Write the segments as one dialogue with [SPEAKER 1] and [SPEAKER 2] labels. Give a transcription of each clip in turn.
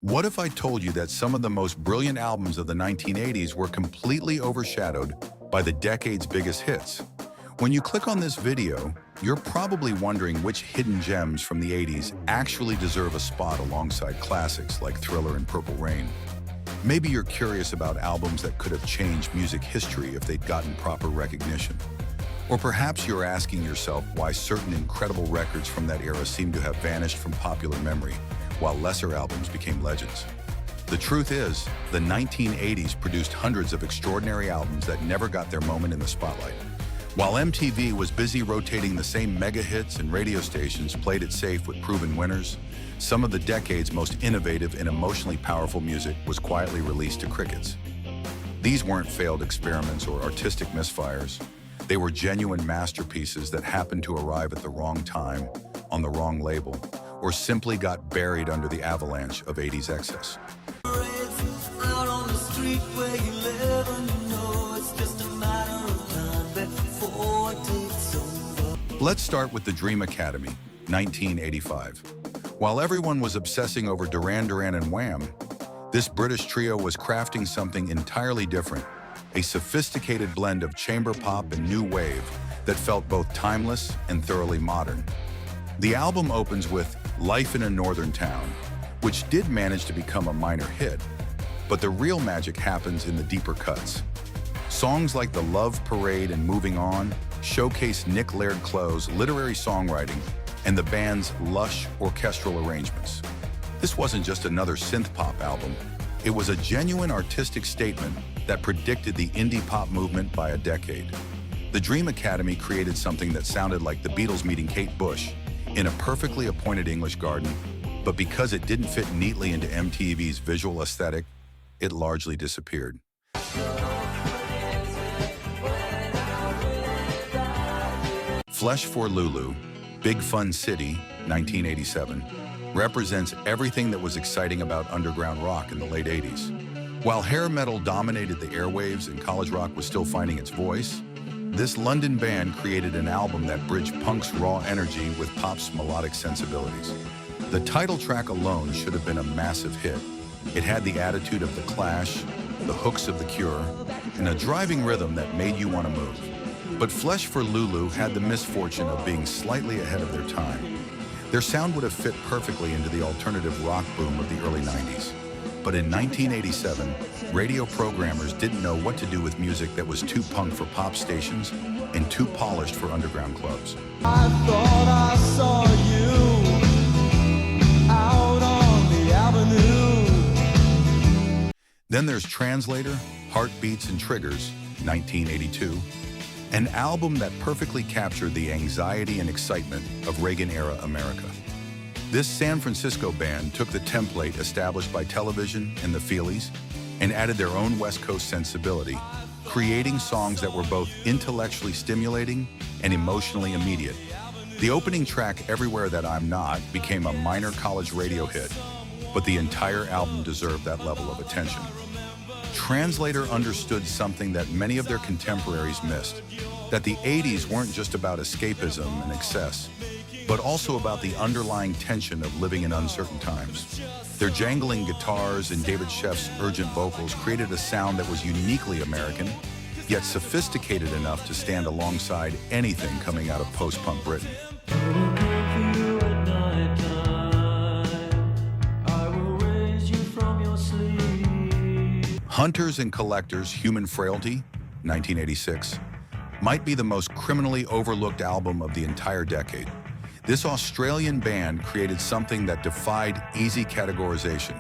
[SPEAKER 1] What if I told you that some of the most brilliant albums of the 1980s were completely overshadowed by the decade's biggest hits? When you click on this video, you're probably wondering which hidden gems from the 80s actually deserve a spot alongside classics like Thriller and Purple Rain. Maybe you're curious about albums that could have changed music history if they'd gotten proper recognition. Or perhaps you're asking yourself why certain incredible records from that era seem to have vanished from popular memory, while lesser albums became legends. The truth is, the 1980s produced hundreds of extraordinary albums that never got their moment in the spotlight. While MTV was busy rotating the same mega hits and radio stations played it safe with proven winners, some of the decade's most innovative and emotionally powerful music was quietly released to crickets. These weren't failed experiments or artistic misfires. They were genuine masterpieces that happened to arrive at the wrong time, on the wrong label, or simply got buried under the avalanche of 80s excess. Let's start with the Dream Academy, 1985. While everyone was obsessing over Duran Duran and Wham, this British trio was crafting something entirely different, a sophisticated blend of chamber pop and new wave that felt both timeless and thoroughly modern. The album opens with Life in a Northern Town, which did manage to become a minor hit, but the real magic happens in the deeper cuts. Songs like The Love Parade and Moving On showcase Nick Laird-Clow's literary songwriting and the band's lush orchestral arrangements. This wasn't just another synth-pop album, it was a genuine artistic statement that predicted the indie pop movement by a decade. The Dream Academy created something that sounded like the Beatles meeting Kate Bush in a perfectly appointed English garden, but because it didn't fit neatly into MTV's visual aesthetic, it largely disappeared. Flesh for Lulu, Big Fun City, 1987, represents everything that was exciting about underground rock in the late 80s. While hair metal dominated the airwaves and college rock was still finding its voice, this London band created an album that bridged punk's raw energy with pop's melodic sensibilities. The title track alone should have been a massive hit. It had the attitude of The Clash, the hooks of The Cure, and a driving rhythm that made you want to move. But Flesh for Lulu had the misfortune of being slightly ahead of their time. Their sound would have fit perfectly into the alternative rock boom of the early 90s. But in 1987, radio programmers didn't know what to do with music that was too punk for pop stations and too polished for underground clubs.
[SPEAKER 2] I thought I saw you out on the avenue.
[SPEAKER 1] Then there's Translator, Heartbeats and Triggers, 1982, an album that perfectly captured the anxiety and excitement of Reagan-era America. This San Francisco band took the template established by television and the Feelies and added their own West Coast sensibility, creating songs that were both intellectually stimulating and emotionally immediate. The opening track, Everywhere That I'm Not, became a minor college radio hit, but the entire album deserved that level of attention. Translator understood something that many of their contemporaries missed, that the 80s weren't just about escapism and excess, but also about the underlying tension of living in uncertain times. Their jangling guitars and David Sheff's urgent vocals created a sound that was uniquely American, yet sophisticated enough to stand alongside anything coming out of post-punk Britain. Hunters and Collectors, Human Frailty, 1986, might be the most criminally overlooked album of the entire decade. This Australian band created something that defied easy categorization.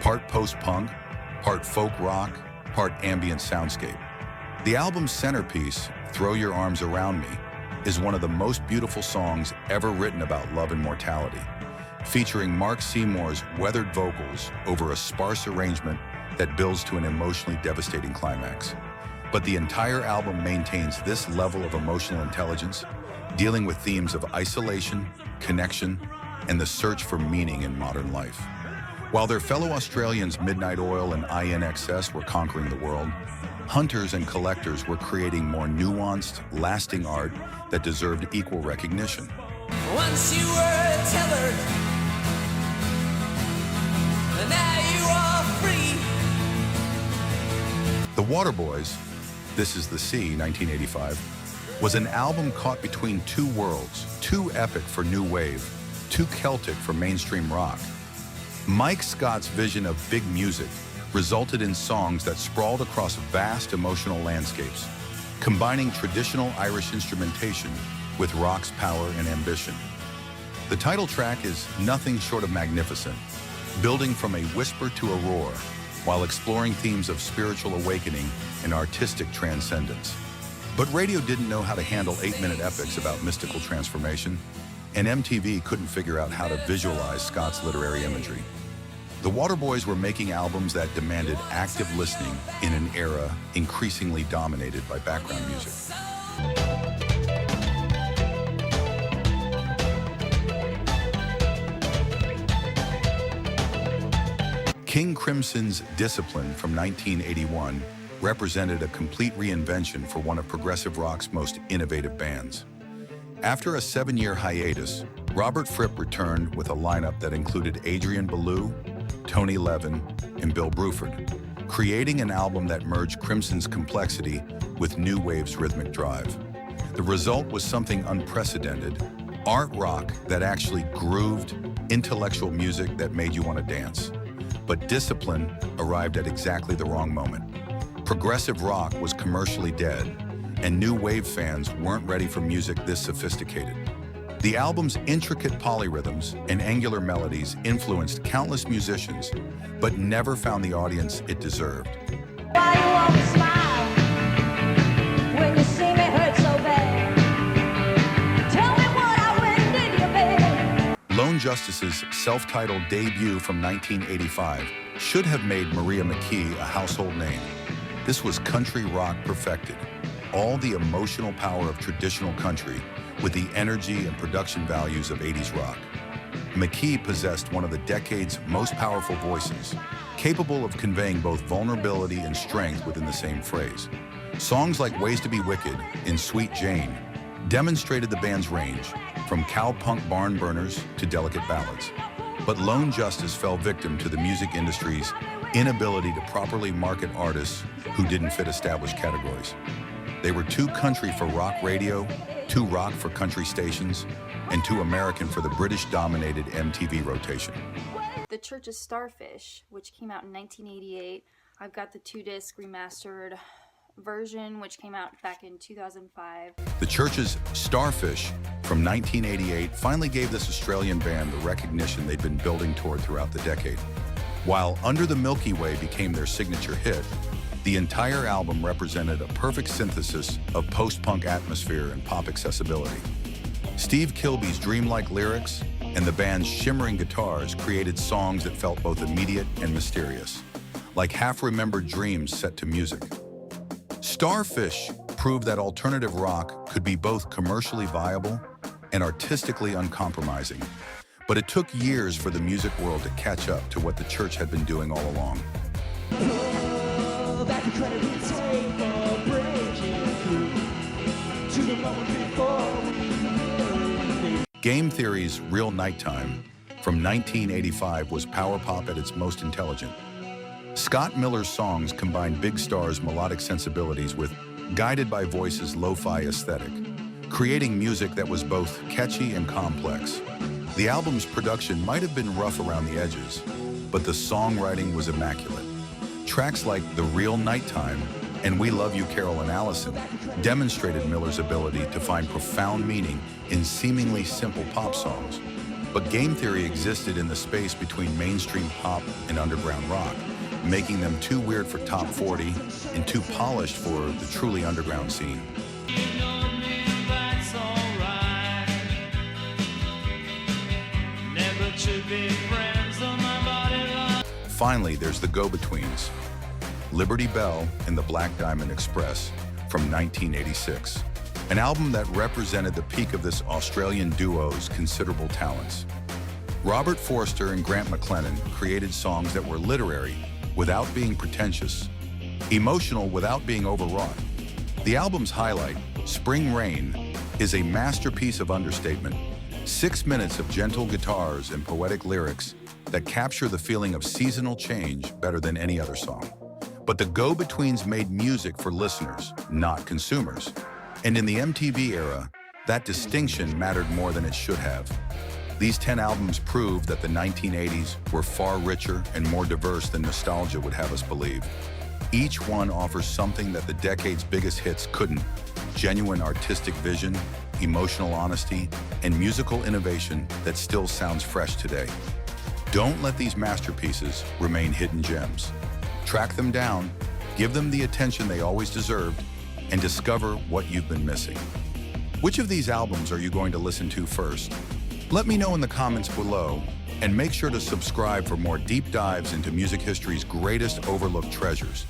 [SPEAKER 1] Part post-punk, part folk rock, part ambient soundscape. The album's centerpiece, Throw Your Arms Around Me, is one of the most beautiful songs ever written about love and mortality, featuring Mark Seymour's weathered vocals over a sparse arrangement that builds to an emotionally devastating climax. But the entire album maintains this level of emotional intelligence, dealing with themes of isolation, connection, and the search for meaning in modern life. While their fellow Australians Midnight Oil and INXS were conquering the world, Hunters and Collectors were creating more nuanced, lasting art that deserved equal recognition.
[SPEAKER 3] Once you were tethered, and now
[SPEAKER 1] Waterboys, This Is the Sea, 1985, was an album caught between two worlds, too epic for new wave, too Celtic for mainstream rock. Mike Scott's vision of big music resulted in songs that sprawled across vast emotional landscapes, combining traditional Irish instrumentation with rock's power and ambition. The title track is nothing short of magnificent, building from a whisper to a roar, while exploring themes of spiritual awakening and artistic transcendence. But radio didn't know how to handle 8-minute epics about mystical transformation, and MTV couldn't figure out how to visualize Scott's literary imagery. The Waterboys were making albums that demanded active listening in an era increasingly dominated by background music. King Crimson's Discipline from 1981 represented a complete reinvention for one of progressive rock's most innovative bands. After a 7-year hiatus, Robert Fripp returned with a lineup that included Adrian Belew, Tony Levin, and Bill Bruford, creating an album that merged Crimson's complexity with new wave's rhythmic drive. The result was something unprecedented, art rock that actually grooved, intellectual music that made you want to dance. But Discipline arrived at exactly the wrong moment. Progressive rock was commercially dead, and new wave fans weren't ready for music this sophisticated. The album's intricate polyrhythms and angular melodies influenced countless musicians, but never found the audience it deserved.
[SPEAKER 3] Why you always smile when you see me hurt so bad? Tell me what I went did you, baby?
[SPEAKER 1] Lone Justice's self-titled debut from 1985 should have made Maria McKee a household name. This was country rock perfected, all the emotional power of traditional country with the energy and production values of 80s rock. McKee possessed one of the decade's most powerful voices, capable of conveying both vulnerability and strength within the same phrase. Songs like Ways to Be Wicked and Sweet Jane demonstrated the band's range, from cowpunk barn burners to delicate ballads. But Lone Justice fell victim to the music industry's inability to properly market artists who didn't fit established categories. They were too country for rock radio, too rock for country stations, and too American for the British-dominated MTV rotation.
[SPEAKER 4] The Church's Starfish, which came out in 1988. I've got the 2-disc remastered version, which came out back in 2005.
[SPEAKER 1] The Church's Starfish from 1988 finally gave this Australian band the recognition they'd been building toward throughout the decade. While Under the Milky Way became their signature hit, the entire album represented a perfect synthesis of post-punk atmosphere and pop accessibility. Steve Kilby's dreamlike lyrics and the band's shimmering guitars created songs that felt both immediate and mysterious, like half-remembered dreams set to music. Starfish proved that alternative rock could be both commercially viable and artistically uncompromising, but it took years for the music world to catch up to what the Church had been doing all along. Game Theory's Real Nighttime from 1985 was power pop at its most intelligent. Scott Miller's songs combined Big Star's melodic sensibilities with Guided by Voice's lo-fi aesthetic, creating music that was both catchy and complex. The album's production might have been rough around the edges, but the songwriting was immaculate. Tracks like The Real Nighttime and We Love You, Carol and Allison demonstrated Miller's ability to find profound meaning in seemingly simple pop songs. But Game Theory existed in the space between mainstream pop and underground rock, making them too weird for top 40 and too polished for the truly underground scene. Finally, there's the Gobetweens, Liberty Bell and the Black Diamond Express from 1986, an album that represented the peak of this Australian duo's considerable talents. Robert Forster and Grant McLennan created songs that were literary without being pretentious, emotional without being overwrought. The album's highlight, Spring Rain, is a masterpiece of understatement. 6 minutes of gentle guitars and poetic lyrics that capture the feeling of seasonal change better than any other song. But the Go-Betweens made music for listeners, not consumers. And in the MTV era, that distinction mattered more than it should have. These 10 albums prove that the 1980s were far richer and more diverse than nostalgia would have us believe. Each one offers something that the decade's biggest hits couldn't: genuine artistic vision, emotional honesty, and musical innovation that still sounds fresh today. Don't let these masterpieces remain hidden gems. Track them down, give them the attention they always deserved, and discover what you've been missing. Which of these albums are you going to listen to first? Let me know in the comments below, and make sure to subscribe for more deep dives into music history's greatest overlooked treasures.